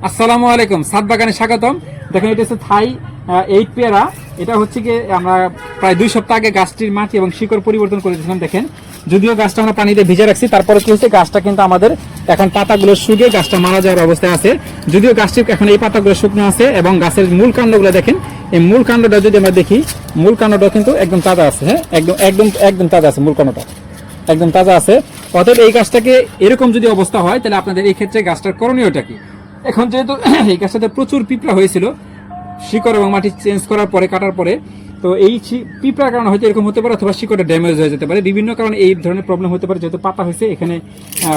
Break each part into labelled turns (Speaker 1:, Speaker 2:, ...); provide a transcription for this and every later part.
Speaker 1: আসসালামু আলাইকুম, সাত বাগানে স্বাগতম। দেখেন এটা হচ্ছে থাই 8 পেয়ারা। এটা হচ্ছে কি আমরা প্রায় 2 সপ্তাহ আগে গাছটির মাটি এবং শিকড় পরিবর্তন করে দিয়েছিলাম। দেখেন যদিও গাছটা আমরা পানিতে ভিজে রাখছি, তারপরে কি হচ্ছে গাছটা কিন্তু আমাদের এখন পাতাগুলো শুকিয়ে গাছটা মারা যাওয়ার অবস্থায় আছে। যদিও গাছটি এখন এই পাতাগুলো শুকনো আছে এবং গাছের মূল কাণ্ডগুলো দেখেন, এই মূল কাণ্ডটা যদি আমরা দেখি, মূল কাণ্ডটা কিন্তু একদম তাজা আছে। হ্যাঁ, একদম একদম একদম তাজা আছে, মূল কাণ্ডটা একদম তাজা আছে। অতএব এই গাছটাকে এরকম যদি অবস্থা হয়, তাহলে আপনাদের এই ক্ষেত্রে গাছটার করণীয়টা কি? এখন যেহেতু এই গাছটাতে প্রচুর পিঁপড়া হয়েছিল শিকড় এবং মাটি চেঞ্জ করার পরে, কাটার পরে, তো এই পিঁপড়ার কারণে হয়তো এরকম হতে পারে, অথবা শিকড়টা ড্যামেজ হয়ে যেতে পারে। বিভিন্ন কারণে এই ধরনের প্রবলেম হতে পারে। যেহেতু পাতা হয়েছে, এখানে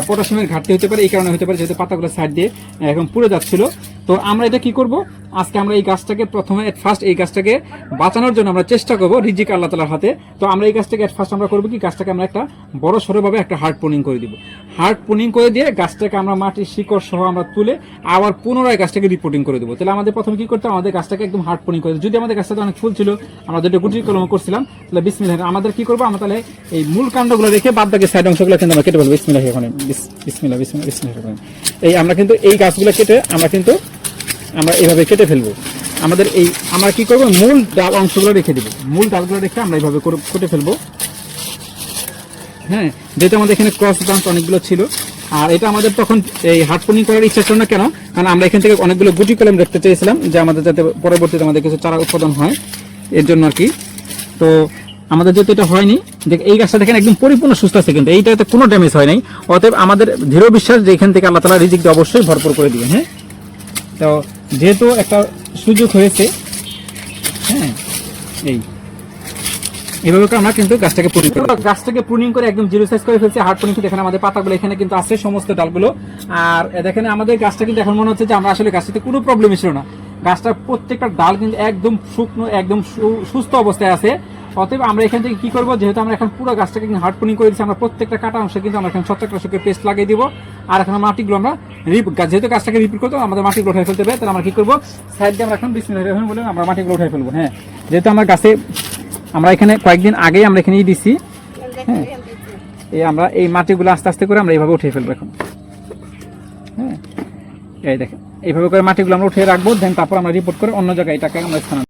Speaker 1: পটাশিয়ামের ঘাটতি হতে পারে, এই কারণে হতে পারে, যেহেতু পাতাগুলো সাইড দিয়ে এখন পুড়ে যাচ্ছিল। তো আমরা এটা কি করব, আজকে আমরা এই গাছটাকে প্রথমে ফার্স্ট এই গাছটাকে বাঁচানোর জন্য আমরা চেষ্টা করবো রিজিক আল্লাহ তাআলার হাতে। তো আমরা এই গাছটাকে ফার্স্ট আমরা করবো কি, গাছটাকে আমরা একটা বড় সড়োভাবে একটা হার্ড পুনিং করে দিব। হার্ড পুনিং করে দিয়ে গাছটাকে আমরা মাটির শিকড় সহ আমরা তুলে আবার পুনরায় গাছটাকে রিপোর্টিং করে দেবো। তাহলে আমাদের প্রথমে কি করতে হবে, আমাদের গাছটাকে একদম হার্ড পুনিং করে, যদি আমাদের গাছটাতে অনেক ফুল ছিল, আমরা যেটা গুটি কলম করছিলাম, তাহলে বিসমিল্লাহ আমাদের কি করবো, আমরা তাহলে এই মূল কাণ্ডগুলো রেখে বাদ বাকি সাইড অংশগুলো কিন্তু আমরা কেটে ফেলবো। বিসমিল্লাহ, এখানে বিসমিল্লাহ বিসমিল্লাহ বিসমিল্লাহ। এই আমরা কিন্তু এই গাছগুলো কেটে আমরা এইভাবে কেটে ফেলবো। আমাদের এই আমরা কি করবো, মূল ডাল অংশগুলো রেখে দিব, মূল ডালগুলো রেখে আমরা এইভাবে কেটে ফেলবো। হ্যাঁ, যেহেতু আমাদের এখানে ক্রস ব্রাঞ্চ অনেকগুলো ছিল, আর এটা আমাদের তখন এই হার্ড পুনিং করার ইচ্ছা ছিল না। কেন? কারণ আমরা এখান থেকে অনেকগুলো গুটি কলম রাখতে চেয়েছিলাম, যে আমাদের যাতে পরবর্তীতে আমাদের কিছু চারা উৎপাদন হয়, এর জন্য আর কি। তো আমাদের যেহেতু এটা হয়নি, দেখ এই গাছটা দেখেন একদম পরিপূর্ণ সুস্থ আছে, কিন্তু এইটাতে কোনো ড্যামেজ হয় নাই। অতএব আমাদের দৃঢ় বিশ্বাস যে এখান থেকে আল্লাহ তাআলা রিজিক অবশ্যই ভরপুর করে দিবে। হ্যাঁ, তো যেহেতু একটা সুযোগ হয়েছে, হ্যাঁ, এইভাবে আমরা কিন্তু গাছটাকে প্রুনিং করে একদম জিরো সাইজ করে ফেলছি। হার্ড পুনিং কিন্তু এখানে আমাদের পাতাগুলো এখানে কিন্তু আছে, সমস্ত ডালগুলো। আর দেখেন আমাদের গাছটা কিন্তু এখন মনে হচ্ছে যে আমরা আসলে গাছটাতে কোনো প্রবলেমই ছিল না। গাছটার প্রত্যেকটা ডাল কিন্তু একদম শুকনো, একদম সুস্থ অবস্থায় আছে। অতএব আমরা এখান থেকে কি করবো, যেহেতু আমরা এখন পুরো গাছটাকে হার্ড পুনিং করে দিচ্ছি, আমরা প্রত্যেকটা কাটা অংশে কিন্তু আমরা এখন ছত্রাকনাশকের পেস্ট লাগিয়ে দিব। আর এখন মাটিগুলো আমরা যেহেতু গাছটাকে রিপিট করতে আমাদের মাটিগুলো উঠাই ফেলতে হবে, তাহলে আমরা কি করবো, সাইড দিয়ে আমরা এখন বিসমিল্লাহ বলে আমরা মাটিগুলো উঠাই ফেলবো। হ্যাঁ, যেহেতু আমার গাছে আমরা এখানে কয়েকদিন আগেই আমরা এখানেই দিচ্ছি। হ্যাঁ, এই আমরা এই মাটিগুলো আস্তে আস্তে করে আমরা এইভাবে উঠিয়ে ফেলবো এখন। হ্যাঁ, এই দেখেন এইভাবে করে মাটিগুলো আমরা উঠিয়ে রাখবো, দেন তারপর আমরা রিপোর্ট করে অন্য জায়গায় এটাকে আমরা স্থানান্তর